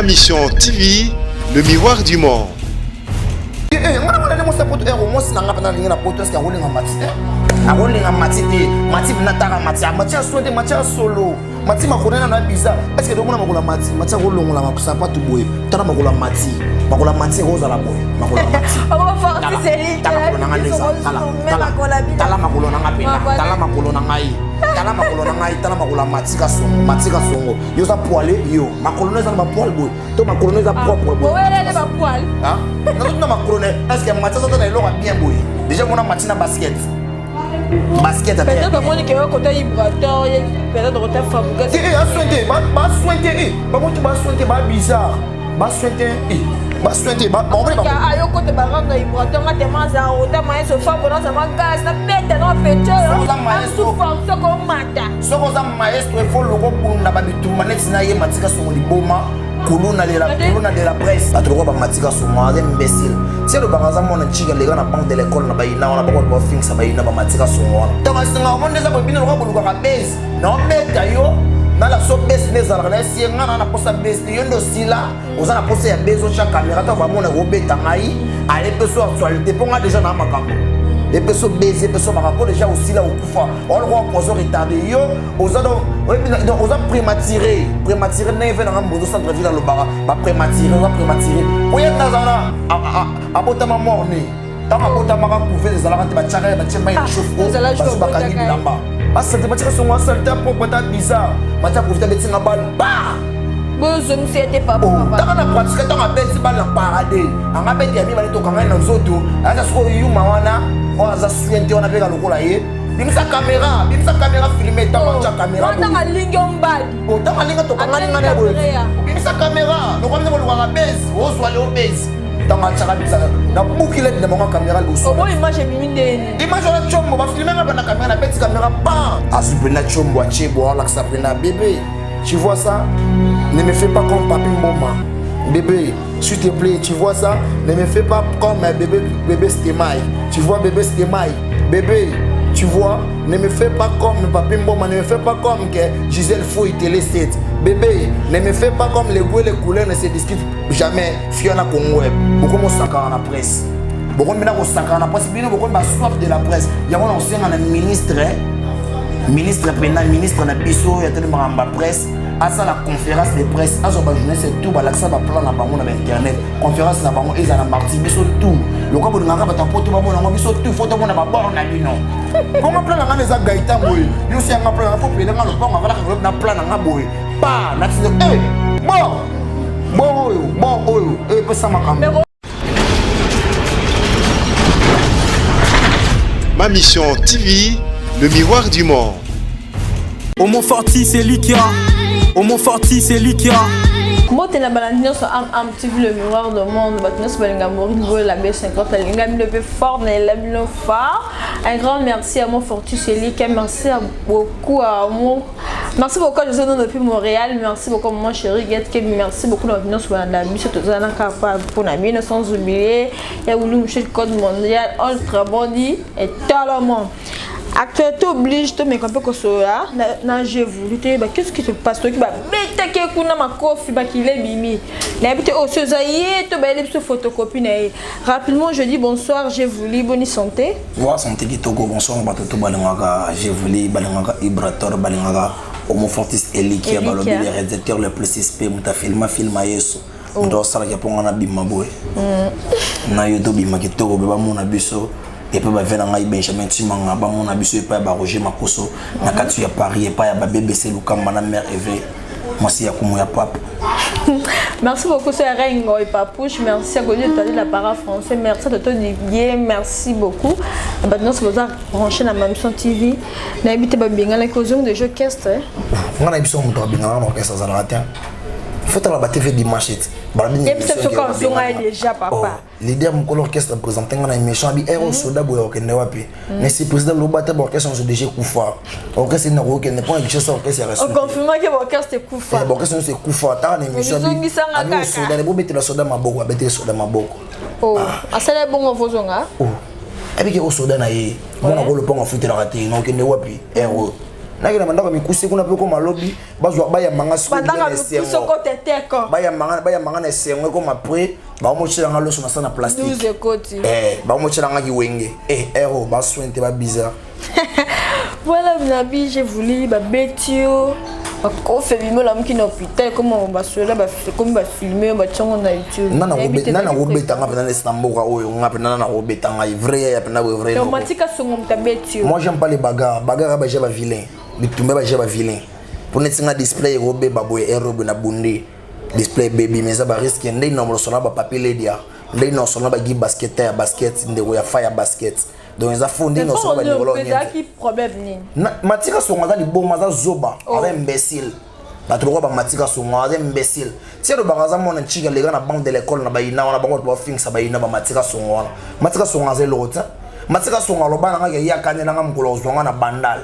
Ma Mission TV, le miroir du monde. Mati makonena na biza est-ce que domona makola mati mati kolongola makusapa tu boye tana makola mati roza la boye makola mati on va faire c'est tala makola nanga neza tala makola nanga pena tala makola nanga yi tala makola nanga yi tala makola mati ka songo yo za poile yo makola neza na poile boye to makola neza propre boye ouais les ba poile hein na makola est-ce que mati ça na eloko bien boye déjà mona mati na basket à terre. Peut-être que tu as côté vibrateur, peut-être que tu as fabriqué. Bizarre. Colonna de la presse. La troupe matika souma imbécile. Si le bagaza mon chiga les gars na banque de l'école na baina on a pas quoi faire ça baina ba matika souma. Tanga singa mon des abobina ko buluka ka base. Non beta yo na la so base les arna si ngana na posa base yondo sila oza na posa ya base o cha caméra ta ba mon ko beta ngai ale peso actualité ponga déjà na makambo. Les personnes baisées, les personnes marquées déjà aussi là au Koufa. On le voit pour retardé. Yo, aux a prématuré. Prématuré, n'est pas dans un centre ville dans le bar. Pas prématuré, on va prématuré. Oui, dans un à botama morné. Tant à botama couvert les alarmes de la charrette, la chemins de chauffe-eau. Parce que bakani bilamba. Parce que les matières sont saltées pour peut-être bizarre. Matière pour faire des balle. Bah! Bonjour, c'était pas bon. Dans la pratique, dans la bête, c'est pas le paradis. En la bête, il y a mis dans les autres. À la fois, you mawana. On a suivi, on a vu la localité. Bim sa caméra filmée dans la caméra. Dans la ligne en bas. Dans la ligne to kanga ngana boy. Bim sa caméra, no comme le voir base, o soit le base. Dans la chara bisa. Na bukile de mon caméra go so. Bon image mine. Image la chombo ba filmer na caméra, na petite caméra pas. Asupena chombo a chebo on la sapena bébé. Tu vois ça? Ne me fais pas comme Papi Mboma. Bébé, s'il te plaît, tu vois ça? Ne me fais pas comme bébé Stemai. Tu vois bébé Stemai? Bébé, tu vois? Ne me fais pas comme Papi Mboma. Ne me fais pas comme que Gisèle Fouille Télé 7. Bébé, ne me fais pas comme les goûts et les couleurs ne se discutent jamais. Fiona Congo. Beaucoup de saccades dans la presse. Beaucoup de saccades dans la presse. Beaucoup de soif de la presse. Il y a un ancien ministre. Ministre pénal, ministre de Bisso, il y a tellement de presse. À ça la conférence de presse, à ce journée c'est tout, l'accès va plan na bango na internet. Conférence na bango ils en a marti biso tout. Le cas de ngaka bata poto bango na biso tout photo bona ba bord na bino. Comment plan na les gaita boy. Yo si nga plan faut peler nga le pont avant na plan na boy. Pa na tino bon et peut ça makambo. Ma Mission TV, le miroir du monde. Au Mont Forti, c'est lui qui a. Au Mont Forti, c'est lui qui a. Moi, tu es la balandine sur un petit peu le miroir du monde. Tu es la balandine la B50. Tu es le plus fort, tu es le plus fort. Un grand merci à Mont Forti, c'est lui qui a. Merci beaucoup à moi. Merci beaucoup à José depuis Montréal. Merci beaucoup à mon chéri Getke. Merci beaucoup à la sur la mission. Tu es capable pour la vie, sans oublier. Il y a le code mondial, ultra body et tout le monde. Actualité oblige de me camper comme ça là j'ai voulu qu'est-ce qui se passe toi qui va bête que kuna ma coffee ba qui les bimi l'habité au sozaïe to ba les photocopie rapidement je dis bonsoir j'ai voulu bonne santé voilà santé qui togo bonsoir batoto balangaka j'ai voulu balangaka ibrator balangaka au Mont Fortis Eli qui a balobi les réalisateurs le plus suspect muta filma yeso ndo sala ya ponga na bima boy na yodo bima ki togo ba mona biso. Et puis ngai Benjamin Timanga ba mon abiso et pas ba Roger Makoso na katu ya Paris et pas ya BBC Lukamba na mère Eve merci ya kumu ya papa. Merci beaucoup c'est Rengo et Papouche, merci à Goliath de la para français, merci à toi Didier, merci beaucoup. Maintenant c'est besoin brancher la même son TV. Na habité ba binga la cause de jeux orchestre. On a biso mo to binga na orchestre za la terre. Il faut la TV dimanche. Et puis c'est quand on déjà papa. L'idée mon orchestre présenté on a une méchant bi héros soda boy okende wapi. Mais si président Lobata orchestre on se déjà Koufa. Orchestre na okende point que ça orchestre reste. On confirme que l'orchestre c'est Koufa. Orchestre c'est Koufa ta na émission bi. Ami soda les bobete la soda maboko abete soda maboko. Oh, asala bon vozonga. Oh. Avec au soda na ye. On a le pont en foot la raté, non okende wapi héros. naki na mandako mikusi kuna pe ko malobi bazwa baya manga siko Batanga mikusi ko teteko. baya manga na sengo ko mapre ba mo chela ngalo so na sana plastique 12 koti. ba mo chela ngaki wenge ero ba sointe ba bizarre. Voilà, Nabi, j'ai voulu Betio. Quand fait filmer l'homme qui n'a hôpital, comment on va se là, comme va filmer, va tiens on a YouTube. Nana Robert anga pena Istanbul o nga pena na Robert anga vrai ya pena vrai. Automatique sur mon Betio. Moi j'aime pas les bagarres, bagarre ba jeba vilain. Bitumba ba jeba vilain. Pour netsinga display Robert baboy erobe na bunde. Display baby mais ça ba risque ndé na mo sona ba papier ledia. Ndé na sona ba gi basket ndé ya fire basket. Donc ils a fondé nos soins de Pologne. Qui problème ni? Matika songa li bon maza zoba, avec imbécile. Ba trop ba matika songa avec imbécile. Si le bagaza mon nchika les gars na banque de l'école na ba ina na bango ba fing sa ba ina ba matika songa. Matika songa ze lota. Matika songa lo bana nga ya kanela nga mkolo zonga na bandal.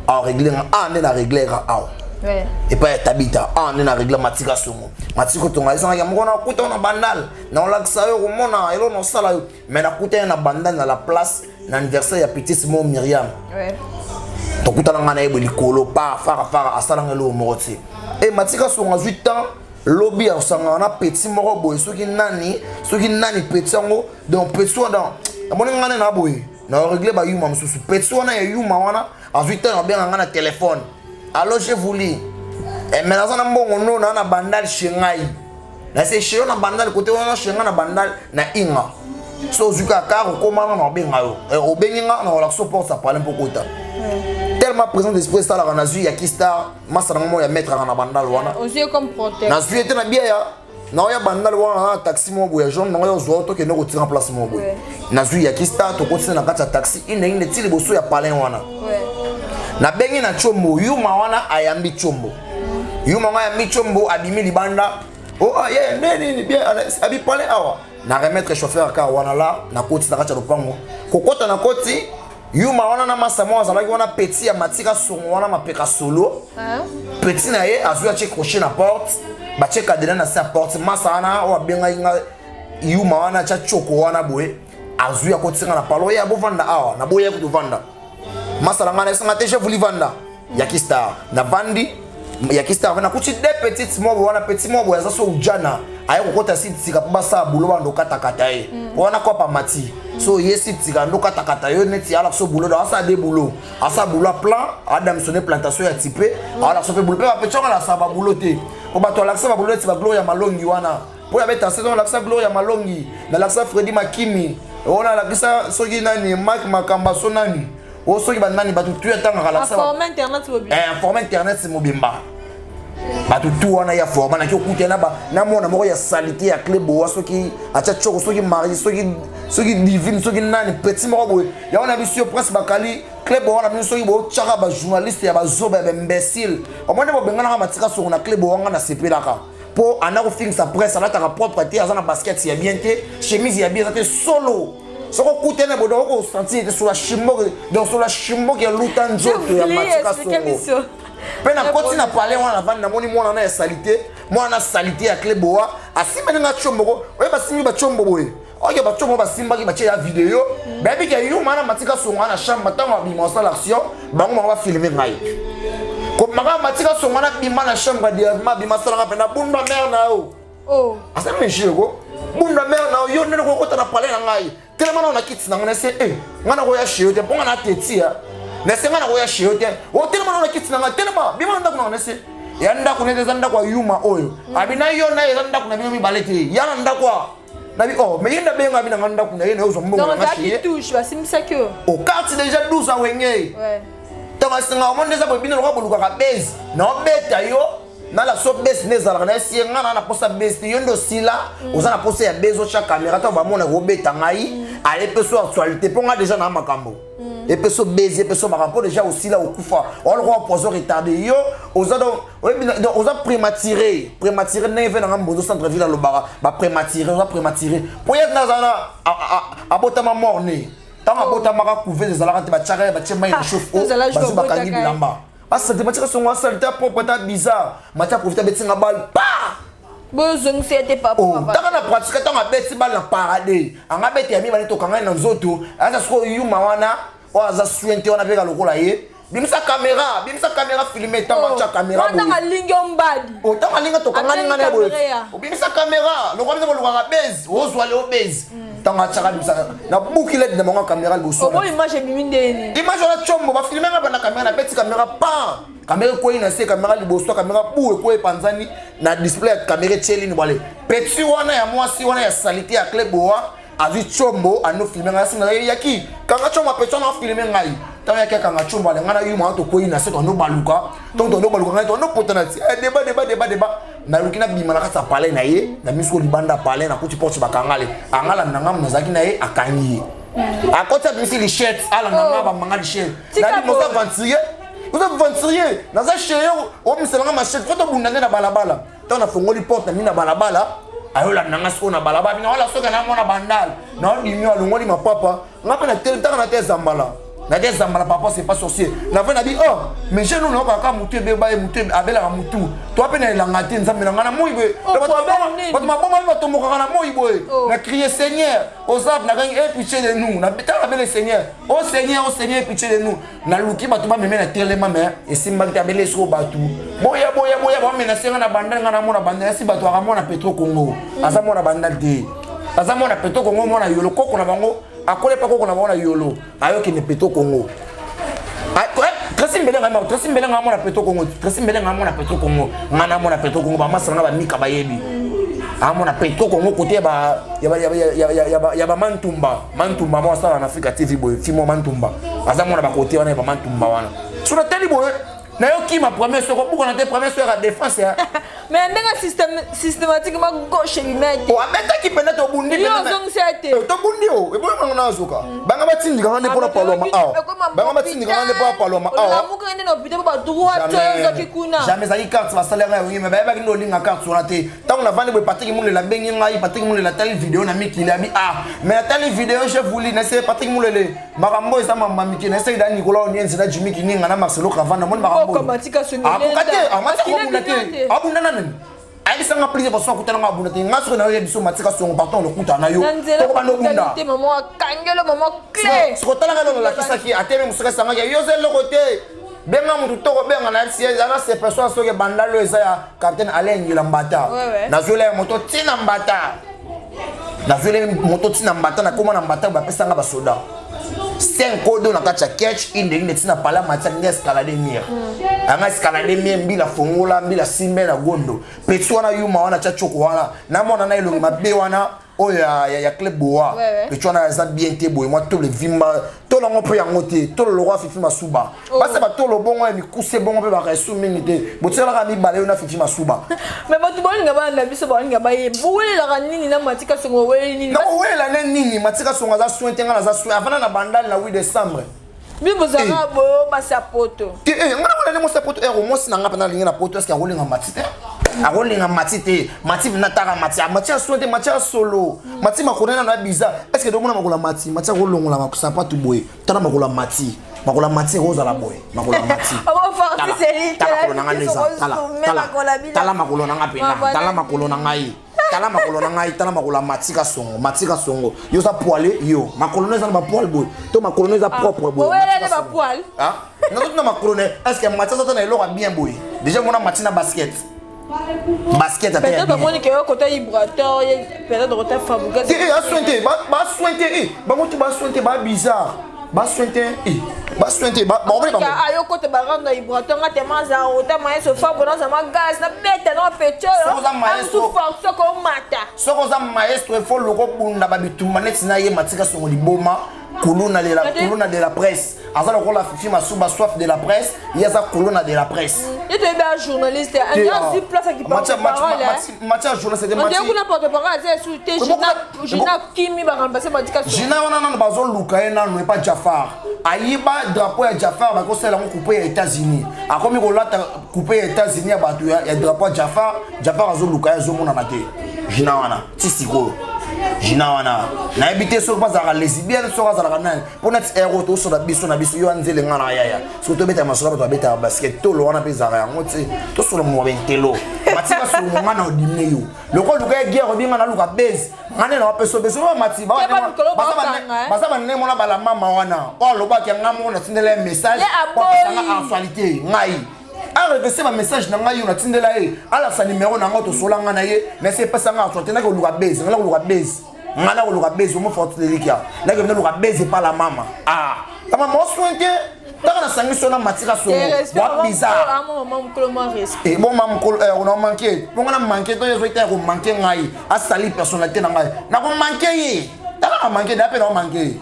A régler nga na régler ga a. Ouais. Et pas tabita na régler matika songa. Matika tonga isa nga mko na kuta na bandal. Na on laksa yo mona elo no sala yo. Mais na kuta na bandal na la place. L'anniversaire ya petit Simon Myriam. Ouais. To kutana ngana yebo likolo pa fara asala ngelo moti. Et matika songa 8 ans lobby asanga na petit moko boy soki nani petit ngo donc petit dans amoni ngana na boy na régler ba yuma msusu petit wana ya yuma wana a 8 ans na benga ngana téléphone. Alors je voulais et maintenant na mbongo no na bandal shengai. Na se shiro na bandal côté wana shenga na bandal na inga. So zuka karo komana na benga yo o benga na la support ça parler beaucoup ta tellement présent d'esprit ça la na zu ya Kistar masana mo ya mettre na bandal wana aussi comme protège na zu était na bien ya na ya bandal wana taxi mo boya jaune na yo zo to ke no ko tira place mo boya na zu ya Kistar to ko tsena na kata taxi ine tili boso ya palin wana na bengi na chombo yuma wana ayambi chombo yuma wana ayambi chombo abimi libanda oh yeah nini bien abi palin awa na remettre chauffeur car wana la na koti na kacha lopango kokota na koti yuma wana na masamo azalaki wana petit ya matika songo wana mapeka solo petit na ye azuya che crochet na porte ba che cadena na sa porte masana wa benga inga yuma wana cha choko wana boye azuya kotinga na palo ya bovanda awa na boye ko vanda masala ngana sanga te je voulais vanda ya Kistar na vandi ya Kistar na kuti de petites mobo wana petit mobo ya so ujana aye kokota sitika pa basa bulo bando katakata ye wana kwa pa mati so ye sitika ndo katakata yo neti ala so bulo da asa de bulo asa bulo plan adam sonné plantation ya type ala so pe bulo pe pe chonga la saba bulo te ko bato la saba bulo ti ba gloria malongi wana po ya beta saison la saba gloria malongi na la saba Freddy Makimi ona la kisa soki nani Mark Makamba sonani o soki banani batu tu etanga la saba format internet c'est mobimba batu tu wana ya forma na kyokuta na mona moko ya salité ya Clebo soki acha choko soki mari soki divine soki nani petit moko boy ya wana bisio presse bakali Clebo wana biso soki bo chaka ba journaliste ya ba zoba ba imbécile o mona bo bengana matika so na Clebo wana na sepelaka po ana ko fixe sa presse ala ta propre te azana basket ya bien te chemise ya bien te solo soko kutena bodo ko sentir sur la chimbo donc sur la chimbo qui luta nzoto ya matika so pena koti na parler wana vanda moni mwana na salité mwana salité ya Clebo asimba nga chombo ko oye basimbi ba chombo boye oye ba chombo basimba ki ba che ya vidéo baby ke yu mana matika songa na chambre tango bi monsa l'action bango ba filmer ngai ko maga matika songa na bi mana chambre de ma bi masala pena bunda mer na oh asa meshie ko bunda mer na yo nene ko kota na parler na ngai tellement na kits na ngana se ngana ko ya shio te ponga na tetia na senga na ko ya shio te o tellement na kits na ngana tellement bi mana ndako na se ya ndako ne zanda kwa yuma oyo abina yo na ya ndako na bi balete ya ndako na bi mais yenda benga bi na ndako na yena uzo mbongo na shie donc touche ba simisa que au quartier déjà 12 ans wenge tama senga o monde za bo bino ko boluka ka base na beta yo na la so base nezala na si ngana na posa base yondo sila oza na posa ya bezo cha caméra ta ba mona ko beta ngai ale peso actualité ponga déjà na makambo et peso base peso makambo déjà aussi là au kufa on le roi poso retardé yo oza donc oza prématuré ne fait na ngambo centre ville lo bara ba prématuré pour y na zana abotama morné tant abotama ka couver des alaka te ba tchaka ba tchema na chauffe o ba kangi bilamba asa te matika songa sale ta propre ta bizarre matia profiter betinga bal pa bozong c'était pas pour taka na pratique tanga beti bal na parade anga beti ya mi bali to kanga na nzoto asa sko yuma wana o aza suente wana peka lokola ye bimisa caméra filmer tant matcha caméra on a lingi ombadi autant alinga to kanga linga na boy bimisa caméra le roi mo luka base ozwa le base tant matcha bimisa na bukile de mon caméra le bosso oh image bimindeni image la chombo ba filmer na bana caméra na petit caméra pa caméra ko ina se caméra le bosso caméra pour ko panzani na display caméra tcheli ni wale petit wana ya mwasi wana ya salite ya club boa avi chombo ano filmer na singa yaki kanga chombo petit na filmer ngai tant yaki kanga chombo le ngana yuma to ko ina se to no baluka donc to no baluka ngai to no potenati débat na lukina bima na kasa pale na ye na misko libanda pale na kuti porte bakangale angala nanga mnazaki na ye akanyi akota bisi li shirt ala nanga ba manga li shirt na di moza venturier vous êtes venturier na za chéyo o miselanga ma shirt foto bundane na balabala tant na fongoli porte na mina balabala ayola nanga siko na balabala bina wala soka na mona bandal na odi myo alongoli mapapa ngapa na tel taka na te zambala na des zambala papa c'est pas sorcier na vena dit oh mais je nous na ka mutu beba e mutu abela ka mutu to apena elanga te nzambe na ngana moibe bato maboma bato moka na moibe na crier seigneur osab na gang e pitié de nous na beta abela seigneur oh seigneur pitié de nous na luki bato ba meme na telema mais et simba ta abela so bato boya ba mena senga na bandal ngana mona bandal si bato ka mona Petro Congo asa mona bandal te asa mona Petro Congo mona yolo koko na bango akole pa koko na mona yolo ayoki ne Petro Congo Tresimbele nga mona Petro Congo ngana mona Petro Congo ba masanga ba mika bayebi amona Petro Congo côté ba ya ba mantumba mo sala na Africa TV boy fimo mantumba aza mona ba côté wana ba mantumba wana sur teli boy na yo ki ma première soko buko na te première soko à défense ya mais ndanga systématiquement gauche limite o abeta ki pena to bundi pena yo zong sete to bundi o e boy mangona azuka banga batindi kanga ne pona paloma banga batindi kanga ne pona paloma la muka ngene no bidé ba droite zo kikuna jamais za carte va salaire oui mais ba ki linga carte sur la te tant na vandi boy Patrick Moulé la bengi ngai Patrick Moulé la telle vidéo na miki la bi mais telle vidéo je voulais na c'est Patrick Moulé makambo esa mama miki na c'est da Nicolas Onienzi na Jimmy Kininga na Marcelo Cavana mon makambo Kamatika sonné abunda nani ayisa nga plaisir parce que kutana nga abunda te ngaso na yo biso matika songo partant le kuta na yo to ba no bunda te maman kangelo maman clé ce kotala nga no la kisaki ateme musaka sanga ya yo zelo côté benga mutu to ko benga na siège ana ces personnes so ke bandalo eza ya capitaine Alain Ngilambata na zole moto tina mbata na koma na mbata ba pesa nga ba soda 5 kodo na kacha catch inde tina pala macha nge escalade mire anga escalade mire mbila fongola mbila simbe na gondo petso wana yuma wana cha choko wana na mona na ilongi mabe wana o ya club boa petso wana za bien te boy moi to le vimba to la ngopo ya ngote to le roi fifi masuba basa ba to lo bongo mi kuse bongo pe ba ka su minute botela ka mi bale na fifi masuba mais ba tu bolinga ba na biso bolinga ba ye boué la nini na matika songo weli nini na wela nini matika songo za sointe nga za sointe avant na bandal na 8 décembre Bibo zanga bo ba sapoto. Ngana wala mo sapoto mo sinanga pana linga na poto est-ce que akolinga matite? Akolinga matite, matite na tara matite, matite sointe matite solo. Matite makonena na biza. Est-ce que domona makola matite, matite kolongola makusapato boy. Tana makola matite. Makola matite roza la boy. Makola matite. Abo forti c'est tala makolo nanga pena. Tala makolo nanga yi. Tala makolo nanga tala makolo matika songo yo sa poilé yo makolo neza ba poil boy to makolo neza propre boy ouais ba poil ah na makolo ne est-ce que matika ça na eloko bien boy déjà mon matina basket à terre peut-être mon que côté vibrateur peut-être côté fabriqué a sointe ba sointe ba moto ba sointe ba bizarre ba sointe ba on va pas ayo côté ba rendre vibrateur ngate maza ota maye so fa bona za gaz na bête na pétrole so force ko mata so ko za maestro il faut loko bunda ba bitumba net na ye matika songo liboma colonna de la presse azala ko la fifi masuba soif de la presse yaza colonna de la presse et tu es un journaliste un grand si place qui parle matcha journaliste de matcha on dit qu'on porte parole c'est sous tes Gina Kimi ba remplacer matika songo Gina wana na bazo luka na no pas Jafar ayiba drapeau ya Jafar ba ko sala ko couper aux États-Unis akomi ko lata couper aux États-Unis ba tu ya drapeau Jafar azo luka ya zo mona na te Gina wana tisiko Gina wana na habité so pas za lesbienne so za la nan pour net héros to so na biso yo anzele ngana yaya so to beta masola to beta basket to lo wana pe za ya ngoti to so mo bentelo matika so ngana odimne yo loko luka guerre binga na luka base ngane na peso beso mati ba basa banne mona bala mama wana o loba ke ngamo na tindela message ko sanga actualité ngai arrêtez ma message na ngai na tindela e ala sa numéro na ngoto solanga na ye mais c'est pas sanga actualité na ko luka base ngala ko luka base ngala ko luka base mo forte delikia la ke luka base pas la mama tama mo sointe taka na sangi sona matika so wa bizarre et bon mam ko on a manqué bon on a manqué to yo été ko manqué ngai asali personnalité na ngai na ko manqué yi taka na manqué d'appel on manqué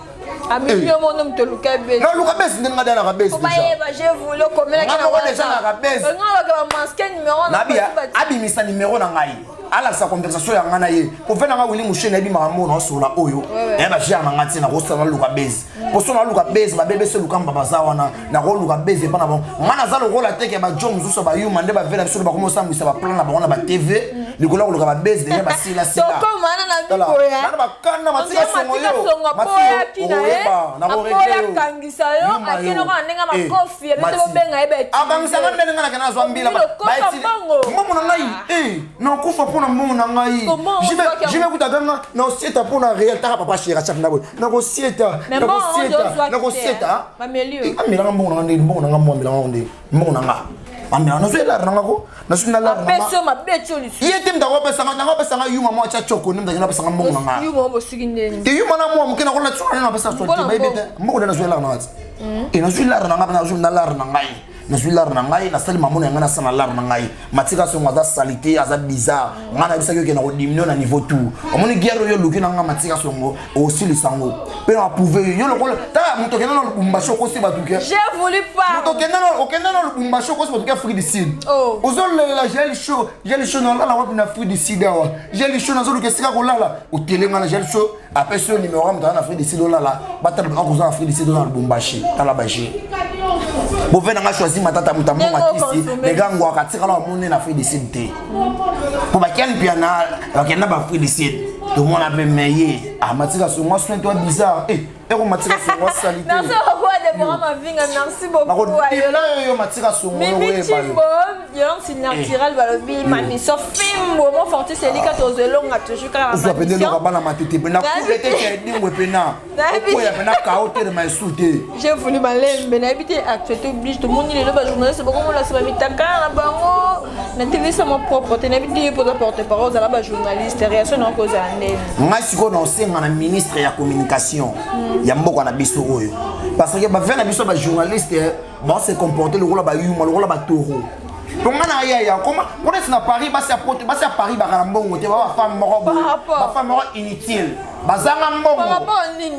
ami yo mon nom te luka base non luka base ndinga dala ka base déjà je voulais comme la ka base ngalo ka masque numéro na bia abi misa numéro na ngai ala sa conversation ya ngana ye ko fena nga wili mushene bi makambo na sola oyo ba jia na ngati na ko sala luka base ko sona luka base ba bebe se luka mbaba wana na ko luka base pa na bon ngana za lo rola teke ba jom zuso ba yuma nde ba vela biso ba komo sambu ba plan na ba na ba TV likola ko luka ba base de ba sila sila to ko mana na biko ya na ba kana matika songo yo matika na ko regler kangisa yo akeno ka nenga makofi ya bito benga ebe akangisa ngana nenga na kana zwambila ba eti momo na ngai non kufa na mbongo na ngai je vais kuta ganga na osieta pona réel taka papa chéra chef na bo na ko sieta mamelio amela mbongo na ndé mbongo na nga mbongo na ndé mbongo na nga amela na zela na ngako na suna la na peso mabecho lisu yete mdako pesa nga yuma mo cha choko nimda na pesa nga mbongo na nga yuma mo sigindeni te yuma na mo mkena ko na tsona na pesa so te bébé mbongo na zela na ngati et na zela na nga na zuna la na ngai na suis là na ngai na sali mamona ngana sana la na ngai matika so ngaza salité aza bizarre ngana bisa ke na ko diminuer na niveau tout omoni guerre yo luki na nga matika so ngo aussi le sango pe na prouver yo lokolo ta muto kena no bumba shoko si batuke j'ai voulu pas muto kena no bumba shoko si batuke Afrique du Sud ozol la gel show na la wapi na Afrique du Sud awa gel show na zolu ke sika ko lala o telenga na gel show après ce numéro am na Afrique du Sud lala batal ba ko za Afrique du Sud na bumbashi tala bashi bo vena nga choisi matata mutambo matisi legango akatika la monde na Afrique du Sud te ko ba kian piana bakenda ba Afrique du Sud to mona be meye matika so moi soin toi bizarre ko matika so moi salité merci beaucoup de moi ma vinga merci beaucoup yo matika so moi we ba yo c'est naturel balobi mami so film mo forti c'est li ka to zelonga toujours ka so pende no ka bana matete pena ku ete ke dingwe pena ko ya pena ka hotel mai soute j'ai voulu balembe na habité actualité oblige tout monde le ba journaliste ba comme la se ba mitaka na bango na TV ça mon propre te na habité pour porter parole za ba journaliste réaction na cause ane nga siko na osenga na ministre ya communication ya mboko na biso oyo parce que ba vena biso ba journaliste ba se comporter le rôle ba yuma le rôle ba toro donc na ya comment on est na Paris ba sa porte ba sa Paris ba kana mbongo te ba femme moko ba femme moko inutile bazanga mbongo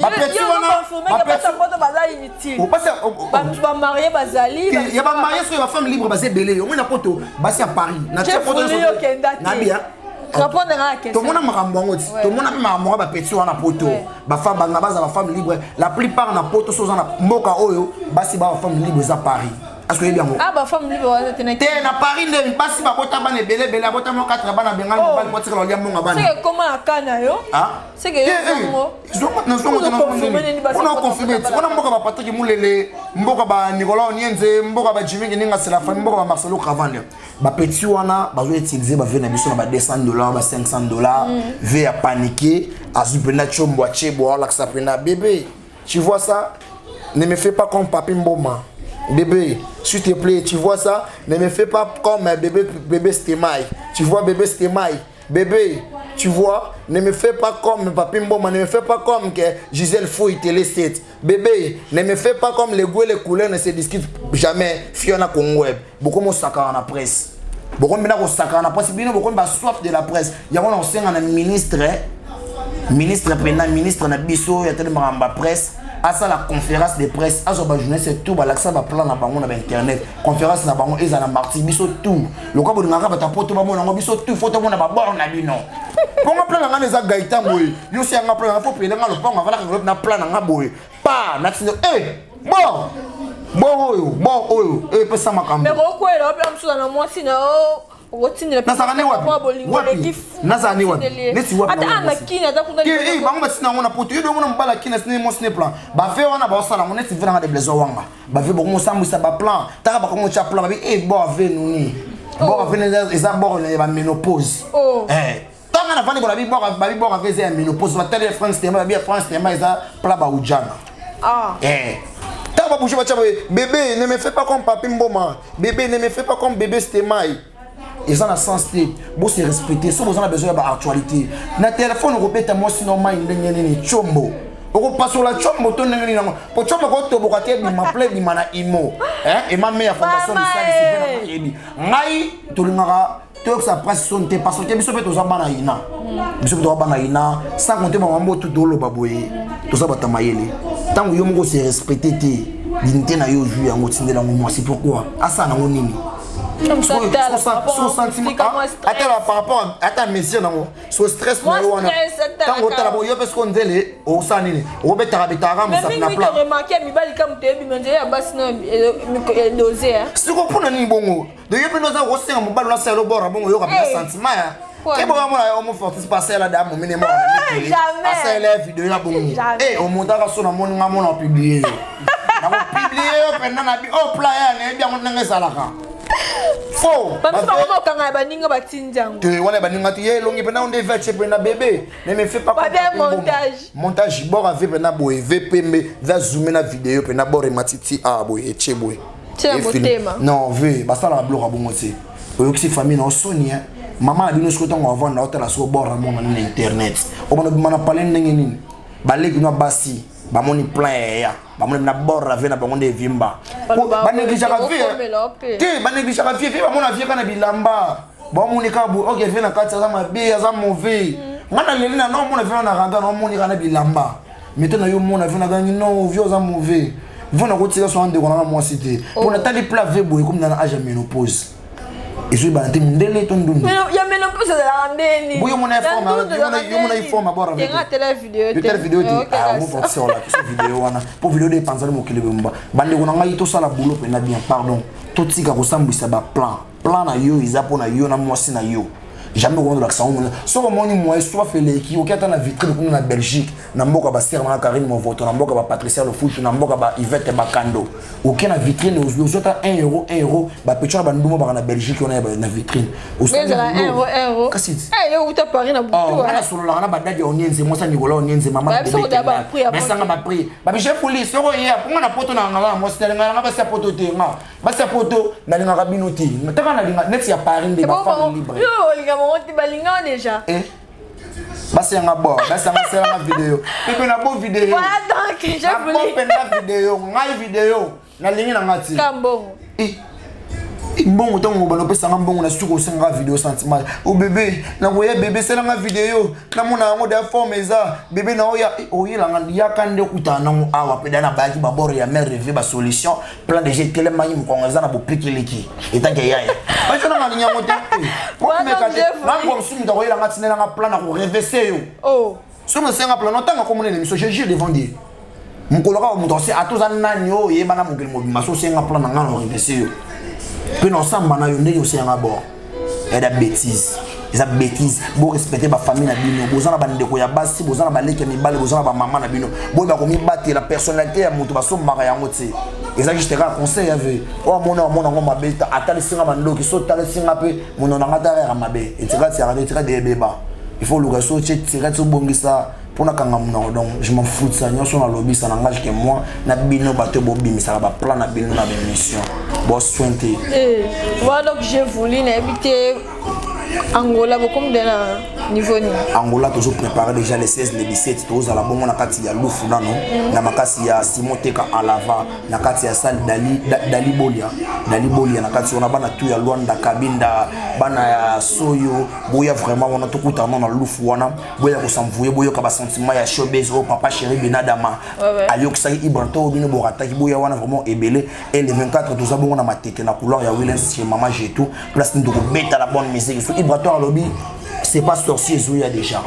ba petit wana ba sa porte ba za inutile ba marié bazali ya ba marié sur ba femme libre ba se belé on na poto ba sa Paris na te poto na bien répondre à la question. Tout le monde a makambo ngoti. Tout le monde a makambo ba petit wana poto. Ba femme banga baza ba femme libre. La plupart na poto so na mboka oyo basi ba femme libre za Paris. Est-ce que bien mo? Ah ba femme libre wana te na Paris nde basi ba bota bana belé bota mo 4 bana bengal mo bali potira lo liambo ngabana. C'est comment akana yo? Ah? C'est que yo mo. Na on confirmé. On a mboka ba Patrick Mulele, mboka ba Nicolas Onienze, mboka ba Jimmy Ninga Sela Fami, mboka ba Marcelo Cravane. Ba petit wana ba zo utiliser ba vena biso na ba $200 ba $500 ve à paniquer à zupena chombo chebo ala ça prena bébé. Tu vois ça? Ne me fais pas comme Papi Mboma. Bébé, s'il te plaît, tu vois ça? Ne me fais pas comme bébé Stemai. Tu vois bébé Stemai? Bébé, tu vois? Ne me fais pas comme Papi Mboma, ne me fais pas comme que Gisèle Fouille Télé 7. Bébé, ne me fais pas comme les goûts et les couleurs ne se discutent jamais. Fiona Kongweb. Beaucoup de sakara na presse. Beaucoup de sakara na presse. Beaucoup de soif de la presse. Il y a un ministre, ministre na biso, il y a tellement de presse. À ça la conférence de presse, à ce journée c'est tout, l'accès à plan na bango na internet, conférence na bango et na marti biso tout. Le cas de ngaka bata poto ba mona biso tout, photo mona ba bord na bino. Pour plan na ngana za gaita boy. Yo si nga plan na faut payer nga le pont avant la na plan na boy. Pa na tino bon oyo pesa makambo. Mais pourquoi il a appelé amso na moi sino Nazarane wapi? Nazarane wapi? Nesi wapi? Ata na kina ata kuna ke bango batina ngona poto yo ngona mbala kina sine mo sine plan. Ba fe wana ba sala ngona tivina nga de blezo wanga. Ba fe bongo sambu sa ba plan. Taka ba kongo cha plan ba bon ave nuni. bord avec eza bord la ménopause tant on a vendu pour la bord avec eza ménopause va telle France tema bien France tema eza plat ba ujana tant va bouger bébé ne me fais pas comme papi mboma bébé ne me fais pas comme bébé Stemai. Ils ont la sensité, vous se respecter, si vous avez besoin d'actualité. Na téléphone, vous répétez moi sinon moi il chombo. Vous passez sur la chombo, vous n'avez pas pour chombo vous avez dit ma plaît, mana imo. Et ma mère fondation de ça, c'est bien. Ngai, tout le monde tout ça passe son thé parce que biso peut ozamba na ina. Biso peut ozamba na ina, sans compter mambo tout dolo baboye. Tout ça batamayele. Tant que yo moko se respecter té, dignité na yo jouer en tindela moi c'est pourquoi. Asa na nini. Son sentiment par rapport à ta mission so stress na yo wana tant que tu as parce qu'on dit au sanini au betarabetara musa na plan remarquer mi bali comme te bi menje ya basi na doser si ko pona ni bongo de yo pe noza ko senga mo balo na selo bora bongo yo ka bien sentiment ya ke bo mona yo mo fortis passer la dame minimum na mi asa ele vidéo ya bongo au monta ka so na moni nga mona publier na ko publier yo pe na bi au plan ya ne bien on nga salaka faux parce que maman kanga baninga batinjango tu wala baninga tu ye longi pena on devait chez pena bébé ne me fais pas montage bon avec pena boy vpm va zoomer na vidéo pena bore matiti a boy et cheboy non ve basta la bloc bon aussi oyoksi famille no soni maman a bino skoto ngo vendre hôtel la so bord mon na internet o mana parler ndenge nini baleki no basi ba moni plein ya ba moni na bord avec na bango de vimba ba néglige ka vie te ba néglige ka vie ba mona vie kana bilamba ba moni ka bu ok vie na kati za mabe za mauvais ngana leli na no mona vie na randa no moni kana bilamba maintenant yo mona vie na gangi no vieux za mauvais vona ko tira so ande ko na moi cité pour na tali plat ve boy comme na âge ménopause et je vais te ndele ton dundu mais il y a ménopause de la ndeni boy mon informe bora avec telle vidéo ah mon frère sur la vidéo wana pour vidéo de panzali mo kilebe mba bande ko na ngai to sala boulot pe na bien pardon to tika ko sambisa ba plan na yo izapo na yo na mwasi na yo jamais on doit savoir so ko moni moi soit fait les qui okata na vitrine ko na Belgique na mboka ba serma na Karine mo voto na mboka ba Patricia le foot na mboka ba Yvette Bakando okena vitrine ozota 1 euro ba pecho ba ndumo ba na Belgique on na vitrine mais 1 euro kasi yo uta Paris na buto na solo la na ba dadi onyenze mo sa Nicolas onyenze mama mais ça ba prix ba bi chef police so ko ya pour na poto na ngala mo stela ngala ba sa poto te nga ba sa poto na linga kabinoti nataka na linga net ya Paris de ba femme libre on te balinga déjà basi nga bo basi nga sera vidéo pepe na bo vidéo voilà donc je voulais na vidéo ngai vidéo na lingi na ngati kambongo mbongo tongo bano pesa nga mbongo na suko senga vidéo sentiment o bébé na koya bébé sela nga vidéo na mona ngo da forme eza bébé na oya la nga ya kande kutana ngo awa peda na baki ba bord ya mère rêver ba solution plan de jet tellement yim ko nga na bo pikiliki etanke yaya ba chona nga nyango te pour me kate na ngo sumi da oya nga tinela nga plan na ko reverser yo so mo senga plan no tanga ko monene miso je devant Dieu mukoloka mo dossier atoza nani yo ye bana mugeli mo bimaso senga plan na nga no reverser yo. Puis non ça mana yo ndenge aussi nga bord et da bêtise eza bêtise bo respecter ba famille na bino bozana ba ndeko ya basi bozana ba leke mibale bozana ba maman na bino bo ba ko mi battre la personnalité ya mutu baso maka yango te eza juste un conseil avait o mona ngo mabeta atali singa mandoki so tali singa pe mona ngata ya mabe etika de beba il faut le gaso tira to bongisa pona kanga mona donc je m'en fous de ça nyoso na lobby ça n'engage que moi na bino bato bobi ça ba plan na bino na mission boss sointé voilà donc je voulais n'habiter Angola beaucoup de niveau ni Angola toujours préparé déjà les 16 les 17 tous à la bonne na kati ya lufu nano na makasi ya Simoteka Alava na kati ya Sal Dali Bolia na kati on a bana tout ya Luanda Kabinda bana ya Soyo boya vraiment on a tout kutana na lufu wana boya ko samvuye boya ka ba sentiment ya showbiz au papa chéri Benadama ayok sa Ibranto bino borata ki boya wana vraiment ebele et les 24 tous a bon na matete na couleur ya Williams chez maman j'ai tout place ndoko beta la bonne musique Ibratoire lobby c'est pas sorcier Zoya déjà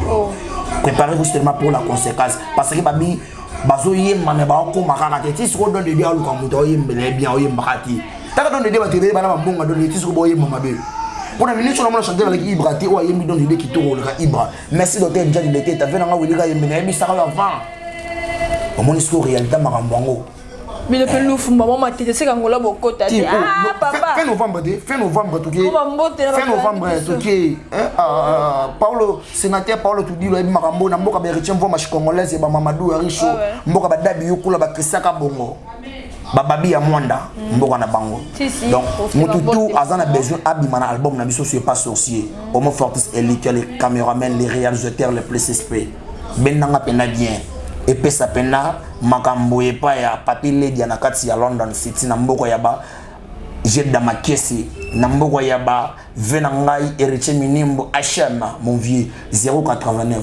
préparez-vous seulement pour la conséquence parce que babi bazo yemma me ba ko makaka te ti so don de dia lu ka muto yembele bien oyembakati taka don de dia batebe bana mbonga don de ti so bo yemma mabe pour la minute on a chanté avec Ibrati ou yembi don de ki to le ka Ibra merci docteur déjà il était t'avais nga wili ka yembele bi ça avant au moins score réalité makambango Mais le peu louf, maman m'a dit c'est quand on l'a beaucoup tâté. Ah papa. Fin novembre tout qui. Fin novembre tout qui. Paulo sénateur Paulo tout dit le makambo na mboka berichem vo machi congolaise ba Mamadou Richo mboka ba dabi yokula ba Kisaka bongo. Bababi ya mwanda mboka na bango. Donc mututu azana besoin abima na album na biso c'est pas sorcier. Homo Fortis Elite les caméramans les réalisateurs les plus suspects. Benanga pena bien. Et puis ça pena makambo epa ya papi lady na kati ya London City na mboko ya ba Jedda Makesi na mboko ya ba Venangai Héritier Minimbo HM mon vieux 089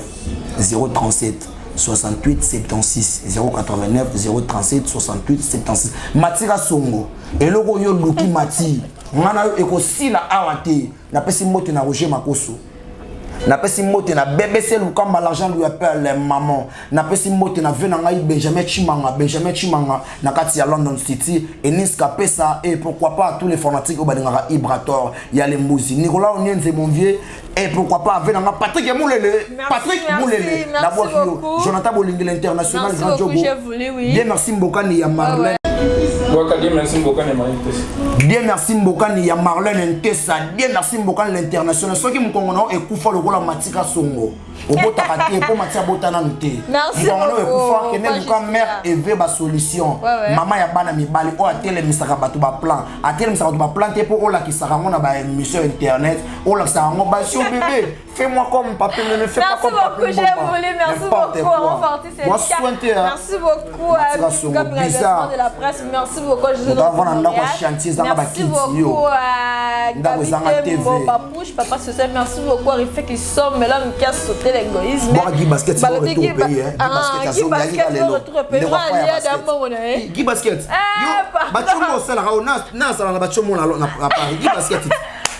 037 68 76 089 037 68 76 Matira Songo eloko yo luki mati ngana yo ekosila awate na pesi moto na Roger Makoso na pesi mote na BBC Lukamba l'argent lui appelle maman na pesi mote na Venangai Benjamin Chimanga na kati ya London City et Niska Pesa et pourquoi pas tous les fanatiques au Badingara Ibrator il y a les Mouzi Nicolas Onienze mon vieux et pourquoi pas Venanga Patrick Moulele d'abord Jonathan Bolingue l'international grand jogo bien merci Mbokani ya Marlène bien merci Mbokani ya Marlène Ntessa bien merci Mbokani l'international ceux qui me connaissent et Koufa le rôle Matika Songo obota kati pour Matia botana nté merci beaucoup Kenel ka mère Eve ba solution maman ya bana mibali o atele misaka batu ba plan atele misaka batu ba planter pour ola ki saka ngona ba émission internet ola saka ngo ba sio bébé fais-moi comme papa ne fais pas comme papa merci beaucoup Homo Fortis merci beaucoup à de la presse merci beaucoup merci beaucoup à Papouche papa social merci beaucoup à Rifé qui sort mais là on casse sauter l'égoïsme Guy Basket c'est retour au pays Guy Basket bachomo sala na sala bachomo na Paris Guy Basket.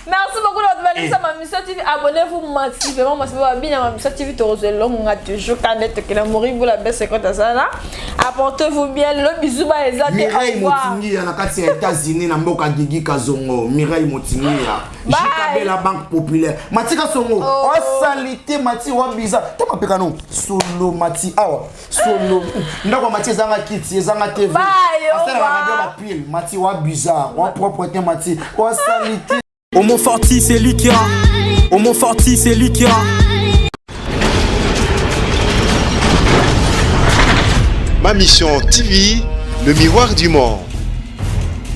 Merci beaucoup de votre ça ma mission TV abonnez-vous massivement parce que bien ma mission TV Torozelo on a toujours canette que la mourir vous la baisse quand ça là apportez-vous bien le bisou ba ezate Mireille Motingi na kati ya États-Unis na mboka Gigi Kazongo Mireille Motingi ya JKB la banque populaire Matika Songo o salité Mati wa biza tama peka non solo Mati awa solo ndako Mati zanga kiti zanga TV asala radio la pile Mati wa bizarre wa propreté Mati o salité Homo Fortis c'est lui qui a. Homo Fortis c'est lui qui a. Ma mission TV, le miroir du monde.